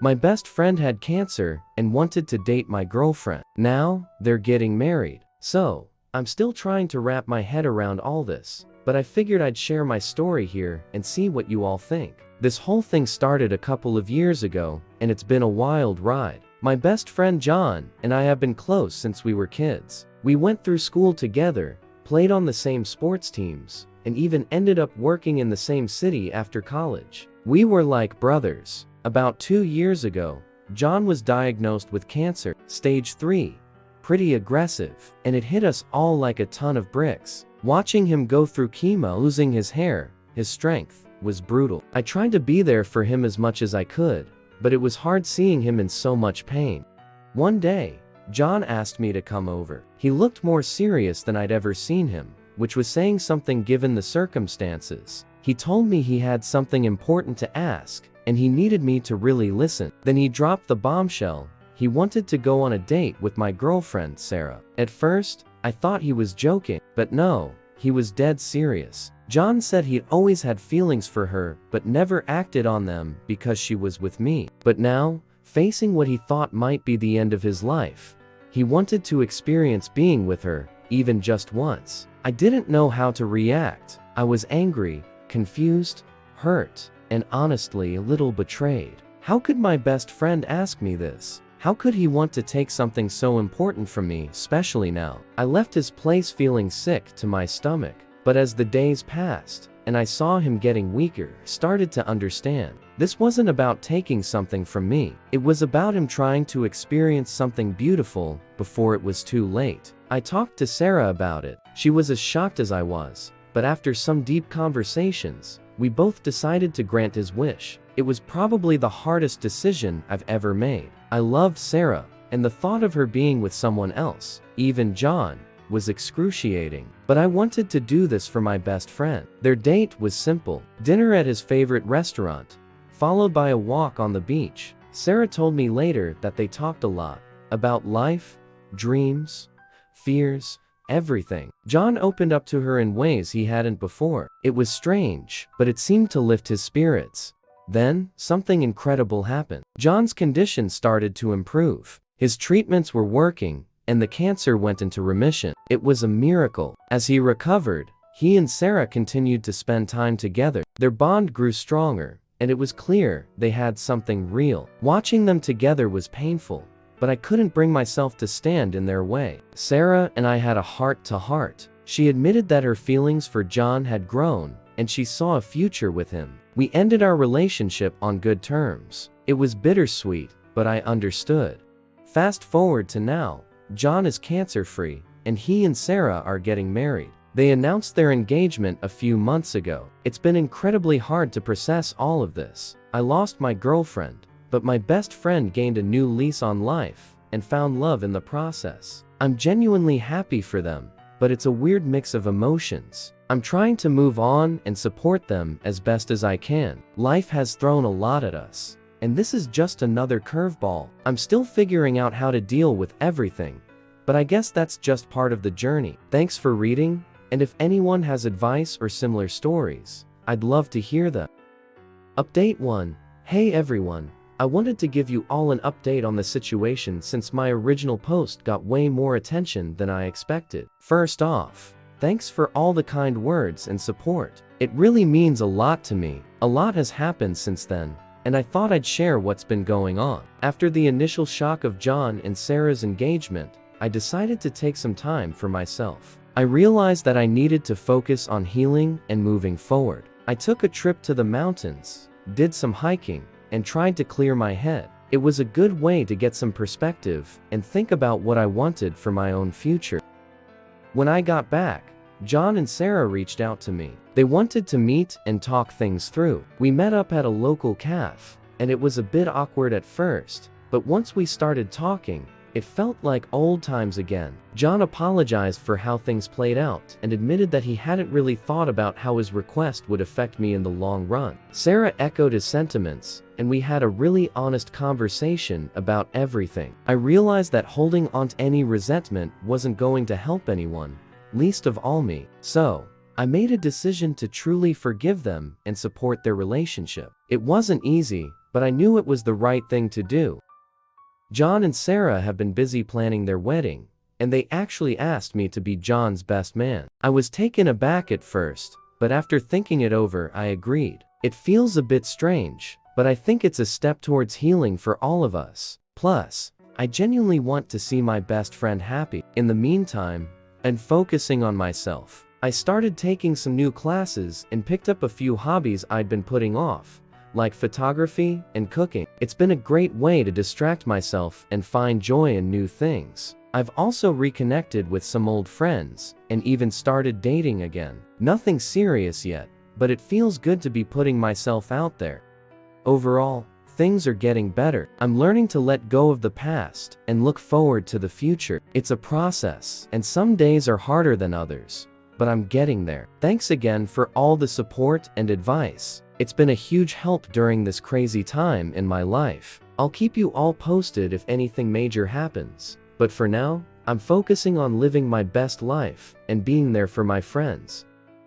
My best friend had cancer and wanted to date my girlfriend. Now, they're getting married. So, I'm still trying to wrap my head around all this, but I figured I'd share my story here and see what you all think. This whole thing started a couple of years ago, and it's been a wild ride. My best friend John and I have been close since we were kids. We went through school together, played on the same sports teams, and even ended up working in the same city after college. We were like brothers. About 2 years ago, John was diagnosed with cancer, stage 3, pretty aggressive, and it hit us all like a ton of bricks. Watching him go through chemo, losing his hair, his strength, was brutal. I tried to be there for him as much as I could, but it was hard seeing him in so much pain. One day, John asked me to come over. He looked more serious than I'd ever seen him, which was saying something given the circumstances. He told me he had something important to ask, and he needed me to really listen. Then he dropped the bombshell. He wanted to go on a date with my girlfriend, Sarah. At first, I thought he was joking, but no, he was dead serious. John said he'd always had feelings for her, but never acted on them because she was with me. But now, facing what he thought might be the end of his life, he wanted to experience being with her, even just once. I didn't know how to react. I was angry, confused, hurt, and honestly a little betrayed. How could my best friend ask me this? How could he want to take something so important from me, especially now? I left his place feeling sick to my stomach, but as the days passed, and I saw him getting weaker, I started to understand. This wasn't about taking something from me. It was about him trying to experience something beautiful before it was too late. I talked to Sarah about it. She was as shocked as I was, but after some deep conversations, we both decided to grant his wish. It was probably the hardest decision I've ever made. I loved Sarah, and the thought of her being with someone else, even John, was excruciating. But I wanted to do this for my best friend. Their date was simple: dinner at his favorite restaurant, followed by a walk on the beach. Sarah told me later that they talked a lot about life, dreams, fears, everything. John opened up to her in ways he hadn't before. It was strange, but it seemed to lift his spirits. Then, something incredible happened. John's condition started to improve. His treatments were working, and the cancer went into remission. It was a miracle. As he recovered, he and Sarah continued to spend time together. Their bond grew stronger, and it was clear they had something real. Watching them together was painful, but I couldn't bring myself to stand in their way. Sarah and I had a heart-to-heart. She admitted that her feelings for John had grown, and she saw a future with him. We ended our relationship on good terms. It was bittersweet, but I understood. Fast forward to now, John is cancer-free, and he and Sarah are getting married. They announced their engagement a few months ago. It's been incredibly hard to process all of this. I lost my girlfriend, but my best friend gained a new lease on life and found love in the process. I'm genuinely happy for them, but it's a weird mix of emotions. I'm trying to move on and support them as best as I can. Life has thrown a lot at us, and this is just another curveball. I'm still figuring out how to deal with everything, but I guess that's just part of the journey. Thanks for reading, and if anyone has advice or similar stories, I'd love to hear them. Update 1. Hey everyone. I wanted to give you all an update on the situation since my original post got way more attention than I expected. First off, thanks for all the kind words and support. It really means a lot to me. A lot has happened since then, and I thought I'd share what's been going on. After the initial shock of John and Sarah's engagement, I decided to take some time for myself. I realized that I needed to focus on healing and moving forward. I took a trip to the mountains, did some hiking, and tried to clear my head. It was a good way to get some perspective and think about what I wanted for my own future. When I got back, John and Sarah reached out to me. They wanted to meet and talk things through. We met up at a local cafe, and it was a bit awkward at first, but once we started talking, it felt like old times again. John apologized for how things played out and admitted that he hadn't really thought about how his request would affect me in the long run. Sarah echoed his sentiments, and we had a really honest conversation about everything. I realized that holding on to any resentment wasn't going to help anyone, least of all me. So, I made a decision to truly forgive them and support their relationship. It wasn't easy, but I knew it was the right thing to do. John and Sarah have been busy planning their wedding, and they actually asked me to be John's best man. I was taken aback at first, but after thinking it over, I agreed. It feels a bit strange, but I think it's a step towards healing for all of us. Plus, I genuinely want to see my best friend happy. In the meantime, and focusing on myself, I started taking some new classes and picked up a few hobbies I'd been putting off, like photography and cooking. It's been a great way to distract myself and find joy in new things. I've also reconnected with some old friends and even started dating again. Nothing serious yet, but it feels good to be putting myself out there. Overall, things are getting better. I'm learning to let go of the past and look forward to the future. It's a process, and some days are harder than others, but I'm getting there. Thanks again for all the support and advice. It's been a huge help during this crazy time in my life. I'll keep you all posted if anything major happens, but for now, I'm focusing on living my best life and being there for my friends.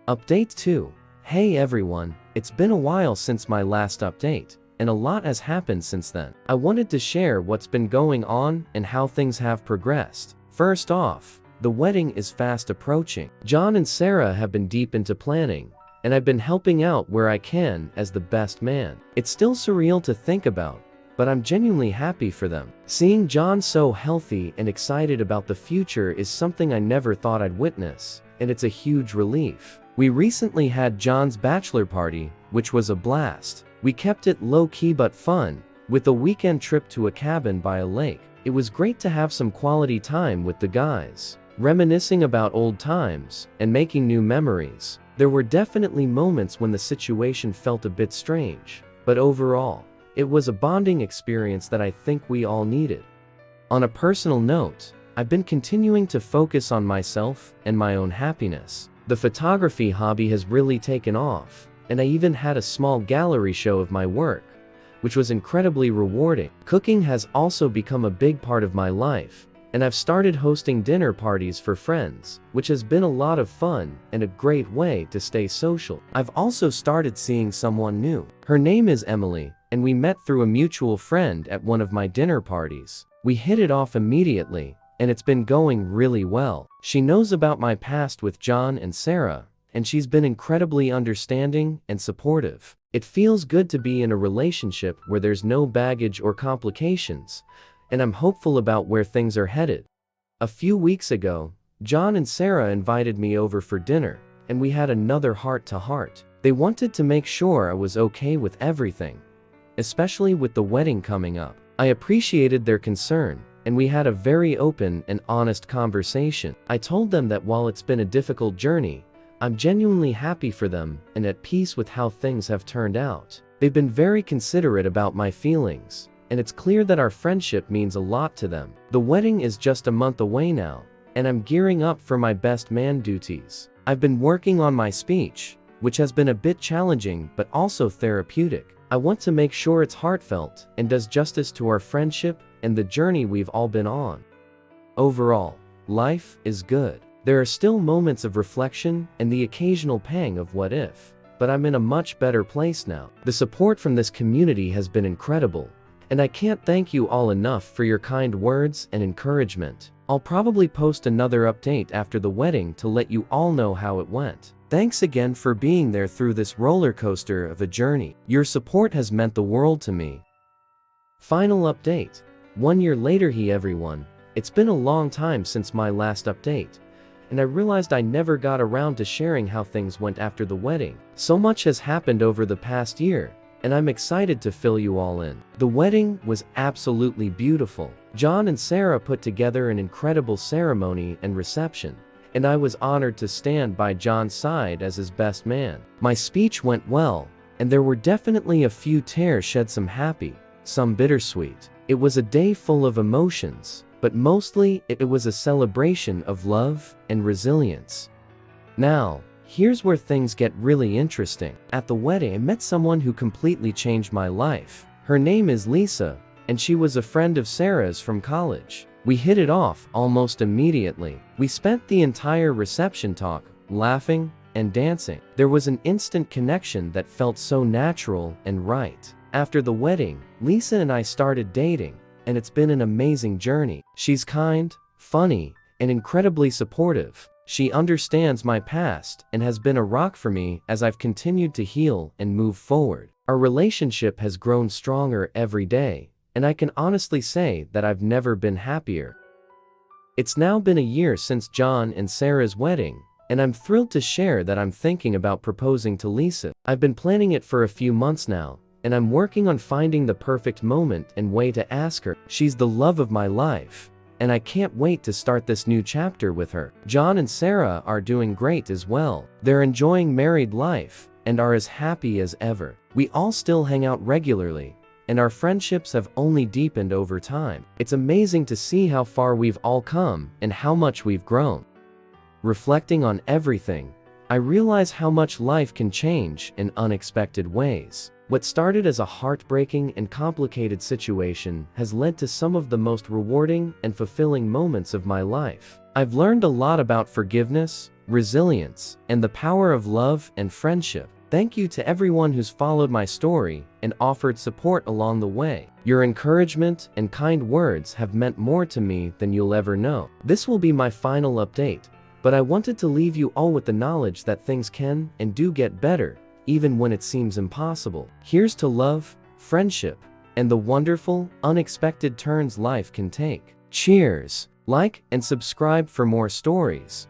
Update 2. Hey everyone, it's been a while since my last update, and a lot has happened since then. I wanted to share what's been going on and how things have progressed. First off, the wedding is fast approaching. John and Sarah have been deep into planning, and I've been helping out where I can as the best man. It's still surreal to think about, but I'm genuinely happy for them. Seeing John so healthy and excited about the future is something I never thought I'd witness, and it's a huge relief. We recently had John's bachelor party, which was a blast. We kept it low-key but fun, with a weekend trip to a cabin by a lake. It was great to have some quality time with the guys, reminiscing about old times and making new memories. There were definitely moments when the situation felt a bit strange, but overall, it was a bonding experience that I think we all needed. On a personal note, I've been continuing to focus on myself and my own happiness. The photography hobby has really taken off, and I even had a small gallery show of my work, which was incredibly rewarding. Cooking has also become a big part of my life, and I've started hosting dinner parties for friends, which has been a lot of fun and a great way to stay social. I've also started seeing someone new. Her name is Emily, and we met through a mutual friend at one of my dinner parties. We hit it off immediately, and it's been going really well. She knows about my past with John and Sarah, and she's been incredibly understanding and supportive. It feels good to be in a relationship where there's no baggage or complications, and I'm hopeful about where things are headed. A few weeks ago, John and Sarah invited me over for dinner, and we had another heart-to-heart. They wanted to make sure I was okay with everything, especially with the wedding coming up. I appreciated their concern, and we had a very open and honest conversation. I told them that while it's been a difficult journey, I'm genuinely happy for them and at peace with how things have turned out. They've been very considerate about my feelings, and it's clear that our friendship means a lot to them. The wedding is just a month away now, and I'm gearing up for my best man duties. I've been working on my speech, which has been a bit challenging but also therapeutic. I want to make sure it's heartfelt and does justice to our friendship and the journey we've all been on. Overall, life is good. There are still moments of reflection and the occasional pang of what if, but I'm in a much better place now. The support from this community has been incredible, and I can't thank you all enough for your kind words and encouragement. I'll probably post another update after the wedding to let you all know how it went. Thanks again for being there through this roller coaster of a journey. Your support has meant the world to me. Final update. 1 year later, everyone. It's been a long time since my last update, and I realized I never got around to sharing how things went after the wedding. So much has happened over the past year, and I'm excited to fill you all in. The wedding was absolutely beautiful. John and Sarah put together an incredible ceremony and reception, and I was honored to stand by John's side as his best man. My speech went well, and there were definitely a few tears shed, some happy, some bittersweet. It was a day full of emotions, but mostly it was a celebration of love and resilience. Now, here's where things get really interesting. At the wedding, I met someone who completely changed my life. Her name is Lisa, and she was a friend of Sarah's from college. We hit it off almost immediately. We spent the entire reception talk, laughing, and dancing. There was an instant connection that felt so natural and right. After the wedding, Lisa and I started dating, and it's been an amazing journey. She's kind, funny, and incredibly supportive. She understands my past and has been a rock for me as I've continued to heal and move forward. Our relationship has grown stronger every day, and I can honestly say that I've never been happier. It's now been a year since John and Sarah's wedding, and I'm thrilled to share that I'm thinking about proposing to Lisa. I've been planning it for a few months now, and I'm working on finding the perfect moment and way to ask her. She's the love of my life, and I can't wait to start this new chapter with her. John and Sarah are doing great as well. They're enjoying married life and are as happy as ever. We all still hang out regularly, and our friendships have only deepened over time. It's amazing to see how far we've all come and how much we've grown. Reflecting on everything, I realize how much life can change in unexpected ways. What started as a heartbreaking and complicated situation has led to some of the most rewarding and fulfilling moments of my life. I've learned a lot about forgiveness, resilience, and the power of love and friendship. Thank you to everyone who's followed my story and offered support along the way. Your encouragement and kind words have meant more to me than you'll ever know. This will be my final update, but I wanted to leave you all with the knowledge that things can and do get better, even when it seems impossible. Here's to love, friendship, and the wonderful, unexpected turns life can take. Cheers! Like and subscribe for more stories.